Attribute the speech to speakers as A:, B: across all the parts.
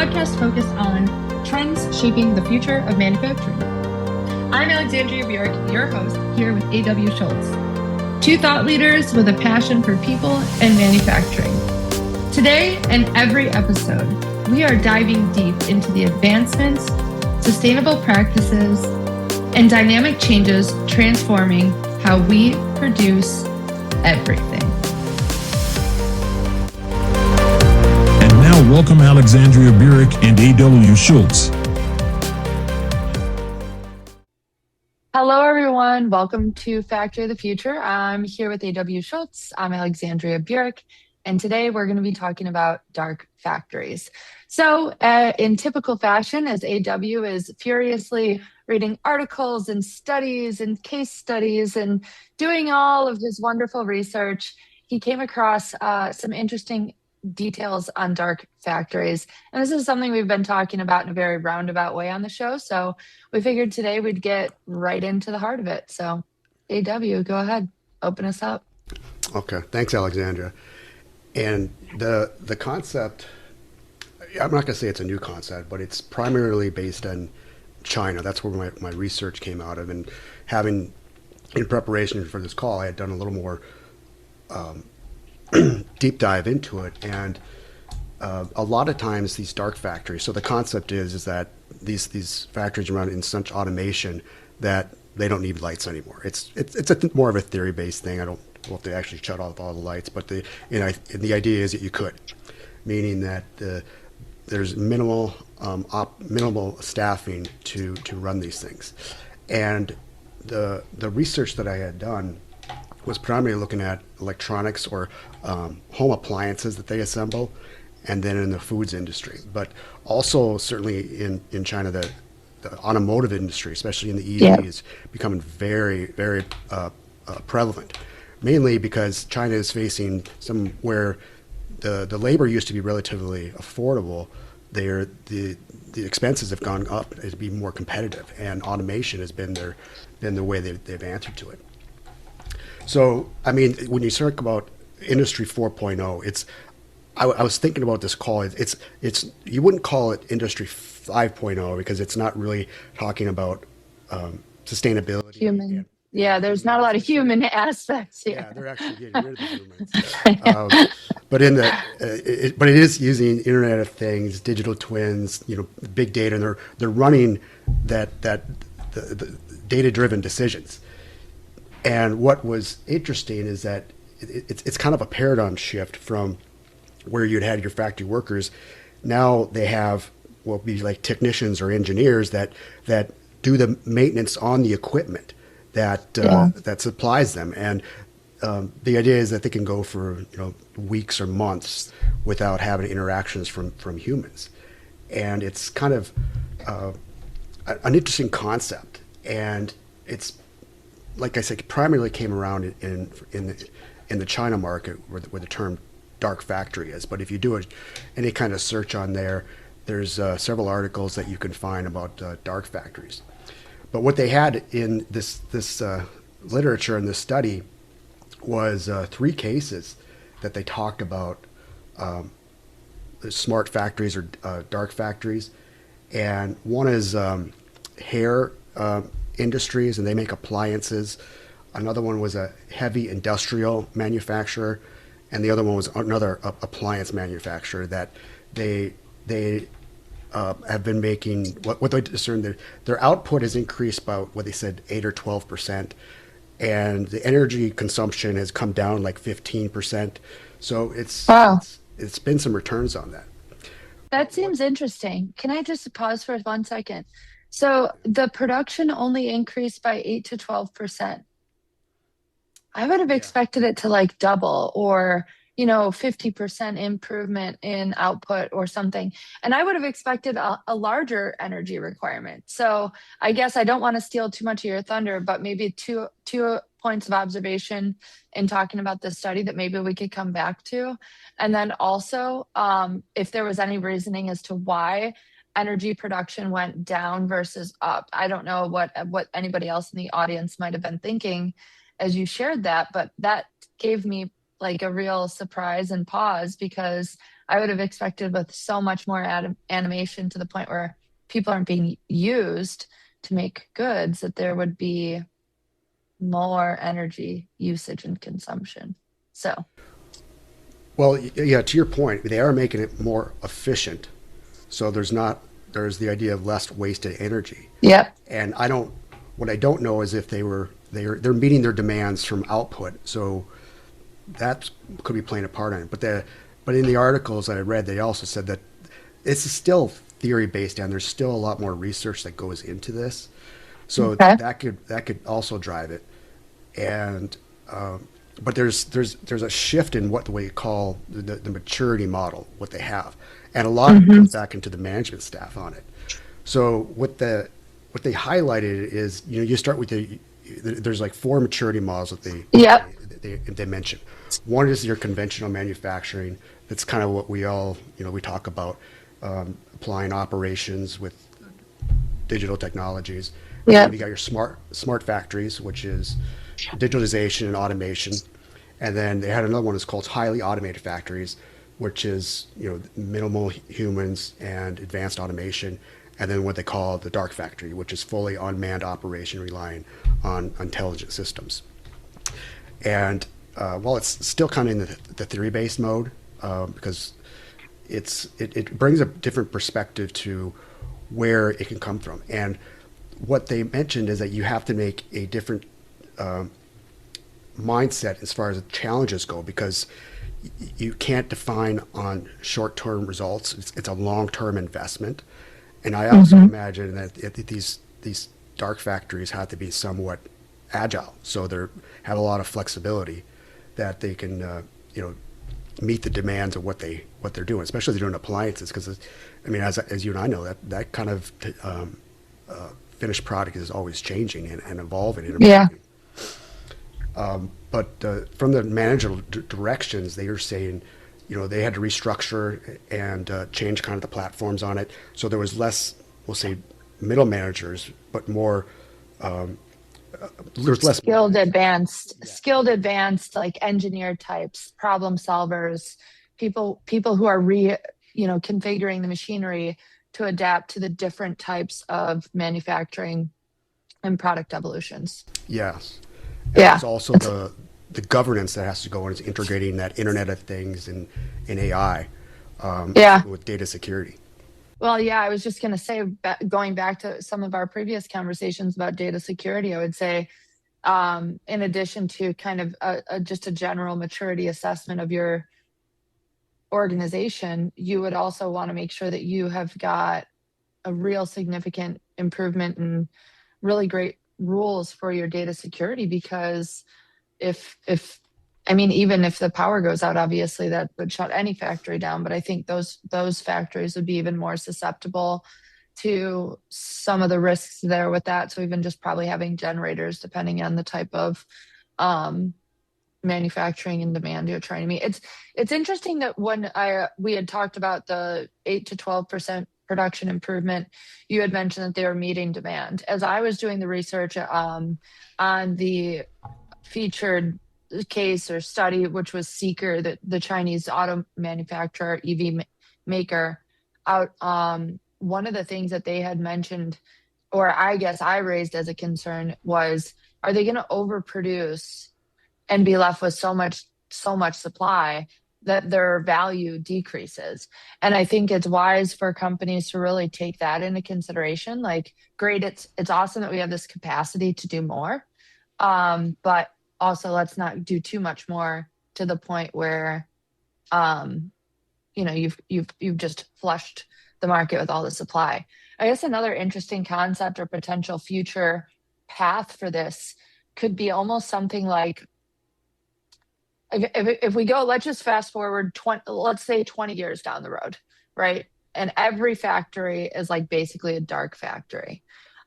A: podcast focused on trends shaping the future of manufacturing. I'm Alexandria Burek, your host, here with A.W. Schultz, two thought leaders with a passion for people and manufacturing. Today and every episode, we are diving deep into the advancements, sustainable practices, and dynamic changes transforming how we produce everything.
B: And now welcome Alexandria Burek and A.W. Schultz.
A: Hello, everyone. Welcome to Factory of the Future. I'm here with A.W. Schultz. I'm Alexandria Burek. And today we're going to be talking about dark factories. So in typical fashion, as A.W. is furiously reading articles and studies and case studies and doing all of his wonderful research, he came across some interesting details on dark factories. And this is something we've been talking about in a very roundabout way on the show. So we figured today we'd get right into the heart of it. So A.W., go ahead, open us up.
C: Okay, thanks, Alexandra. And the concept, I'm not going to say it's a new concept, but it's primarily based on China. That's where my research came out of. And having, in preparation for this call, I had done a little more deep dive into it. And a lot of times these dark factories, so the concept is that these factories run in such automation that they don't need lights anymore. It's more of a theory-based thing. I don't know if they actually shut off all the lights, but the idea is that you could, meaning that there's minimal staffing to run these things. And the research that I had done was primarily looking at electronics or home appliances that they assemble, and then in the foods industry, but also certainly in China, the automotive industry, especially in the EV, is becoming very, very prevalent. Mainly because China is facing some where the labor used to be relatively affordable. The expenses have gone up to be more competitive, and automation has been the way they've answered to it. So, I mean, when you talk about Industry 4.0, I was thinking about this call. It's you wouldn't call it Industry 5.0 because it's not really talking about sustainability.
A: Human. Yeah, there's not a lot of human aspects here.
C: Yeah, they're actually getting rid of the humans. But but it is using Internet of Things, digital twins, big data, and they're running the data-driven decisions. And what was interesting is that it's kind of a paradigm shift from where you'd had your factory workers. Now they have what would be like technicians or engineers that do the maintenance on the equipment that supplies them. And the idea is that they can go for weeks or months without having interactions from humans. And it's kind of an interesting concept. And it's, like I said, primarily came around in the China market where the term dark factory is. But if you do any kind of search on there's several articles that you can find about dark factories. But what they had in this literature in this study was 3 cases that they talked about smart factories or dark factories. And one is hair industries, and they make appliances. Another one was a heavy industrial manufacturer, and the other one was another appliance manufacturer that they have been making what they discerned their output has increased by what they said 8 or 12%, and the energy consumption has come down like 15%. So it's been some returns on that.
A: That seems interesting. Can I just pause for 1 second? So the production only increased by 8 to 12%. I would have expected it to like double or 50% improvement in output or something. And I would have expected a larger energy requirement. So I guess I don't want to steal too much of your thunder, but maybe two points of observation in talking about this study that maybe we could come back to. And then also, if there was any reasoning as to why energy production went down versus up. I don't know what anybody else in the audience might have been thinking as you shared that, but that gave me like a real surprise and pause because I would have expected with so much more animation to the point where people aren't being used to make goods that there would be more energy usage and consumption. So,
C: Well, yeah, to your point, they are making it more efficient. So there's the idea of less wasted energy.
A: yep.
C: And what I don't know is if they're meeting their demands from output. So that could be playing a part in it. But in the articles that I read, they also said that it's still theory based, and there's still a lot more research that goes into this. So
A: Okay.
C: that could also drive it. And but there's a shift in what the way you call the maturity model, what they have, and a lot of it
A: Hmm.
C: goes back into the management staff on it. So what they highlighted is, you start with there's like four maturity models that
A: Yep.
C: they mention. One is your conventional manufacturing. That's kind of what we all, we talk about, applying operations with digital technologies. And then
A: Yep.
C: you got your smart factories, which is digitalization and automation. And then they had another one that's called highly automated factories, which is, minimal humans and advanced automation. And then what they call the dark factory, which is fully unmanned operation relying on intelligent systems. And while it's still kind of in the theory-based mode, because it brings a different perspective to where it can come from. And what they mentioned is that you have to make a different mindset as far as the challenges go, because you can't define on short-term results. It's a long-term investment. And I also
A: Hmm.
C: imagine that these dark factories have to be somewhat agile, so they have a lot of flexibility that they can meet the demands of what they're doing, especially if they're doing appliances. Because I mean, as you and I know, that kind of finished product is always changing and evolving and
A: Yeah.
C: improving. But from the managerial directions, they are saying, they had to restructure and change kind of the platforms on it. So there was less, we'll say, middle managers, but more. There's less middle
A: Skilled,
C: managers. Yeah.
A: skilled, advanced, like engineer types, problem solvers, people who are configuring the machinery to adapt to the different types of manufacturing and product evolutions.
C: Yes. And
A: Yeah.
C: there's also
A: It's
C: the governance that has to go into integrating that Internet of Things and AI,
A: yeah.
C: with data security.
A: Well, yeah, I was just going to say, going back to some of our previous conversations about data security, I would say, in addition to kind of just a general maturity assessment of your organization, you would also want to make sure that you have got a real significant improvement and really great rules for your data security because if I mean, even if the power goes out, obviously that would shut any factory down. But I think those factories would be even more susceptible to some of the risks there with that. So even just probably having generators, depending on the type of um, manufacturing and demand you're trying to meet. It's interesting that when I we had talked about the 8 to 12% production improvement, you had mentioned that they were meeting demand. As I was doing the research on the featured case or study, which was Seeker, the Chinese auto manufacturer, maker, out. One of the things that they had mentioned, or I guess I raised as a concern, was are they going to overproduce and be left with so much supply that their value decreases. And I think it's wise for companies to really take that into consideration. Like, great, it's awesome that we have this capacity to do more, but also let's not do too much more to the point where um, you've just flushed the market with all the supply. I guess another interesting concept or potential future path for this could be almost something like if we go, let's just fast forward 20, let's say 20 years down the road, right? And every factory is like basically a dark factory.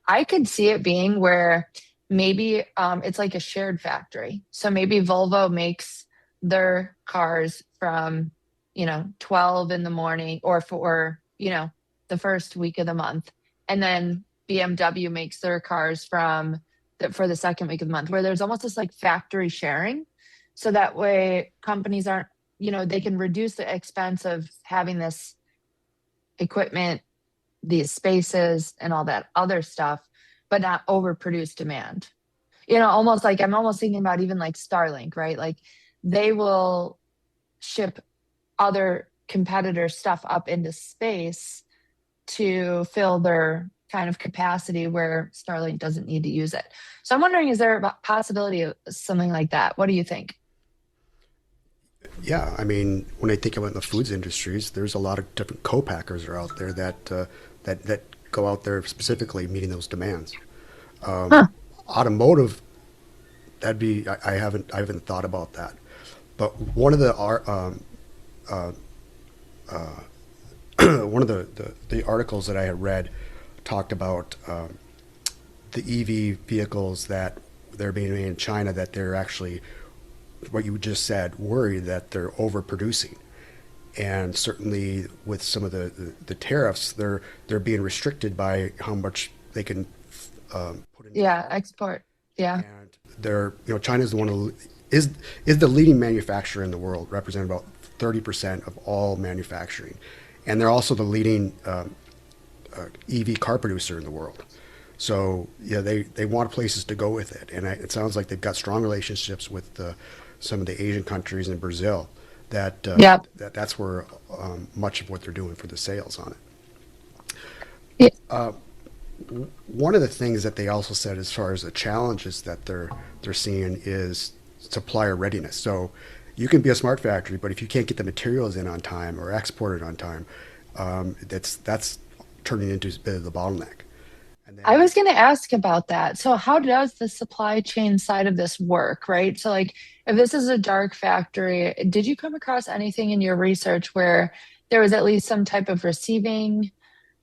A: I could see it being where maybe it's like a shared factory. So maybe Volvo makes their cars from, 12 in the morning or for, the first week of the month. And then BMW makes their cars for the second week of the month, where there's almost this like factory sharing So that way companies aren't, they can reduce the expense of having this equipment, these spaces, and all that other stuff, but not overproduce demand. Almost like I'm almost thinking about even like Starlink, right? Like they will ship other competitor stuff up into space to fill their kind of capacity where Starlink doesn't need to use it. So I'm wondering, is there a possibility of something like that? What do you think?
C: Yeah, I mean, when I think about the foods industries, there's a lot of different co-packers are out there that go out there specifically meeting those demands.
A: Huh.
C: Automotive, that'd be I haven't thought about that, but one of the one of the articles that I had read talked about the EV vehicles that they're being made in China, that they're actually, what you just said, worried that they're overproducing. And certainly with some of the tariffs, they're being restricted by how much they can put into the
A: Yeah,
C: market.
A: export. Yeah.
C: And China's the one who is the leading manufacturer in the world, representing about 30% of all manufacturing, and they're also the leading EV car producer in the world. So yeah, they want places to go with it, and it sounds like they've got strong relationships with some of the Asian countries and Brazil.
A: Yep.
C: That's where much of what they're doing for the sales on it.
A: Yeah.
C: One of the things that they also said, as far as the challenges that they're seeing, is supplier readiness. So you can be a smart factory, but if you can't get the materials in on time or export it on time, that's turning into a bit of the bottleneck. And
A: I
C: then
A: was going to ask about that. So, how does the supply chain side of this work, right? So, like, if this is a dark factory, did you come across anything in your research where there was at least some type of receiving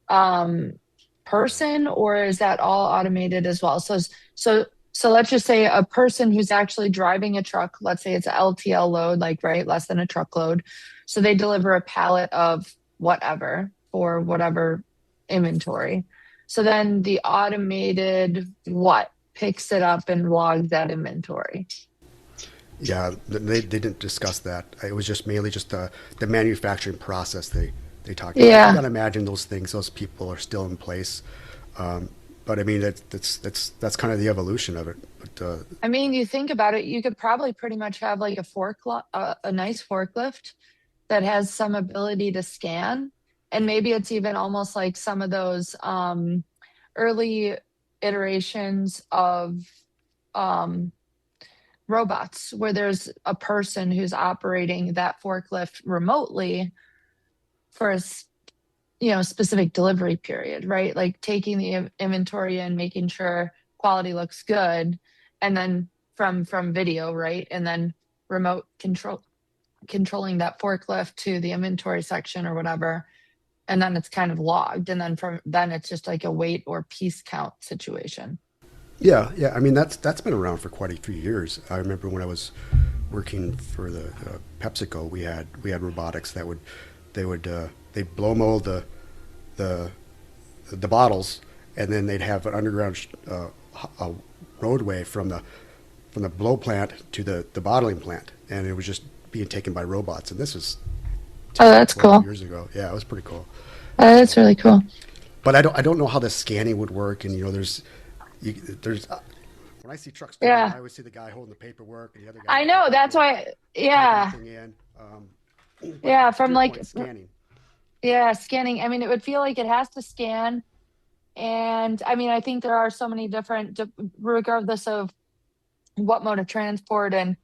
A: um, person, or is that all automated as well? So let's just say a person who's actually driving a truck, let's say it's a LTL load, like, right, less than a truckload. So they deliver a pallet of whatever for whatever inventory. So then the automated what picks it up and logs that inventory.
C: yeah, they didn't discuss that. It was just mainly just the manufacturing process they talked about. You got
A: Yeah.
C: to imagine those things, those people are still in place. Um, but I mean, that's kind of the evolution of it. But
A: I mean, you think about it, you could probably pretty much have like a nice forklift that has some ability to scan. And maybe it's even almost like some of those early iterations of um, robots where there's a person who's operating that forklift remotely for specific delivery period, right? Like taking the inventory and making sure quality looks good, and then from video, right? And then remote controlling that forklift to the inventory section or whatever, and then it's kind of logged, and then from then it's just like a weight or piece count situation.
C: yeah, yeah. I mean, that's been around for quite a few years. I remember when I was working for the PepsiCo, we had robotics that they'd blow mold the the bottles, and then they'd have an underground a roadway from the blow plant to the bottling plant, and it was just being taken by robots. And this was
A: Oh,
C: 10,
A: that's
C: 12
A: cool.
C: years ago. Yeah, it was pretty cool.
A: That's really cool.
C: But I don't know how the scanning would work. And there's when I see trucks coming in,
A: Yeah,
C: I always see the guy holding the paperwork and the other guy
A: I
C: with the
A: know. That's
C: paperwork
A: why.
C: typing
A: Yeah,
C: everything in. But
A: yeah.
C: to
A: From
C: your
A: like,
C: point, scanning.
A: yeah, scanning. I mean, it would feel like it has to scan. And I mean, I think there are so many different, regardless of what mode of transport and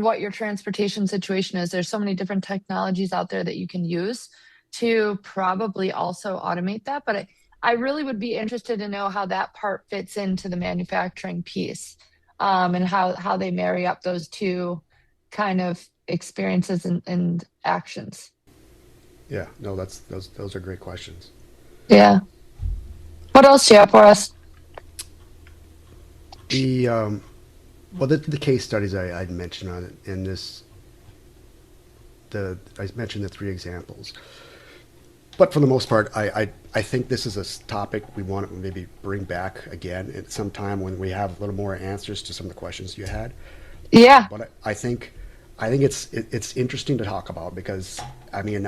A: what your transportation situation is, there's so many different technologies out there that you can use to probably also automate that. But I really would be interested to know how that part fits into the manufacturing piece, and how they marry up those two kind of experiences and actions.
C: Yeah, no, those are great questions.
A: Yeah. What else do you have for us?
C: The well, the case studies I'd mentioned on it in this, I mentioned the three examples. But for the most part, I think this is a topic we want to maybe bring back again at some time when we have a little more answers to some of the questions you had.
A: Yeah.
C: But I think I think it's interesting to talk about because I mean,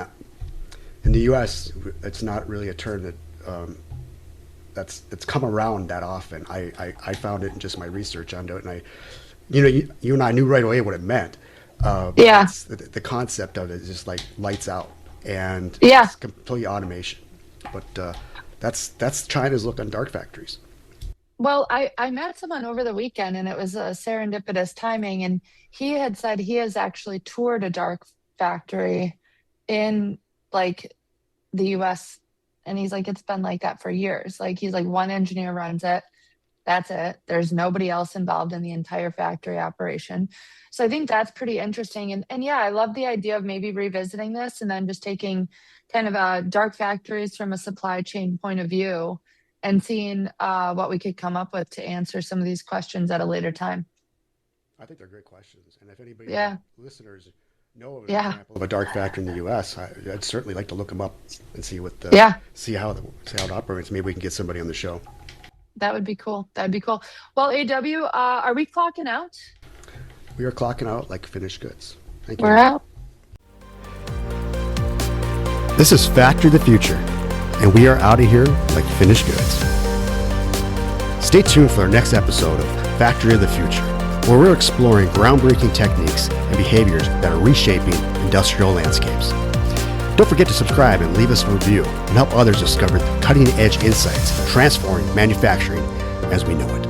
C: in the U.S., it's not really a term that it's come around that often. I found it in just my research onto it, and you and I knew right away what it meant.
A: Yeah.
C: The concept of it is just like lights out, and
A: Yeah.
C: it's complete automation. But that's China's look on dark factories.
A: Well, I met someone over the weekend and it was a serendipitous timing. And he had said he has actually toured a dark factory in like the US. And he's like, it's been like that for years. Like, he's like, one engineer runs it. That's it. There's nobody else involved in the entire factory operation. So I think that's pretty interesting. And yeah, I love the idea of maybe revisiting this and then just taking kind of dark factories from a supply chain point of view and seeing what we could come up with to answer some of these questions at a later time.
C: I think they're great questions, and if anybody
A: Yeah.
C: listeners know of an
A: Yeah.
C: example of a dark factory in the U.S., I'd certainly like to look them up and see
A: Yeah.
C: see how it operates. Maybe we can get somebody on the show.
A: That would be cool. That'd be cool. Well, AW, are we clocking out?
C: We are clocking out like finished goods. Thank you.
A: We're out.
C: This is Factory of the Future, and we are out of here like finished goods. Stay tuned for our next episode of Factory of the Future, where we're exploring groundbreaking techniques and behaviors that are reshaping industrial landscapes. Don't forget to subscribe and leave us a review and help others discover the cutting-edge insights transforming manufacturing as we know it.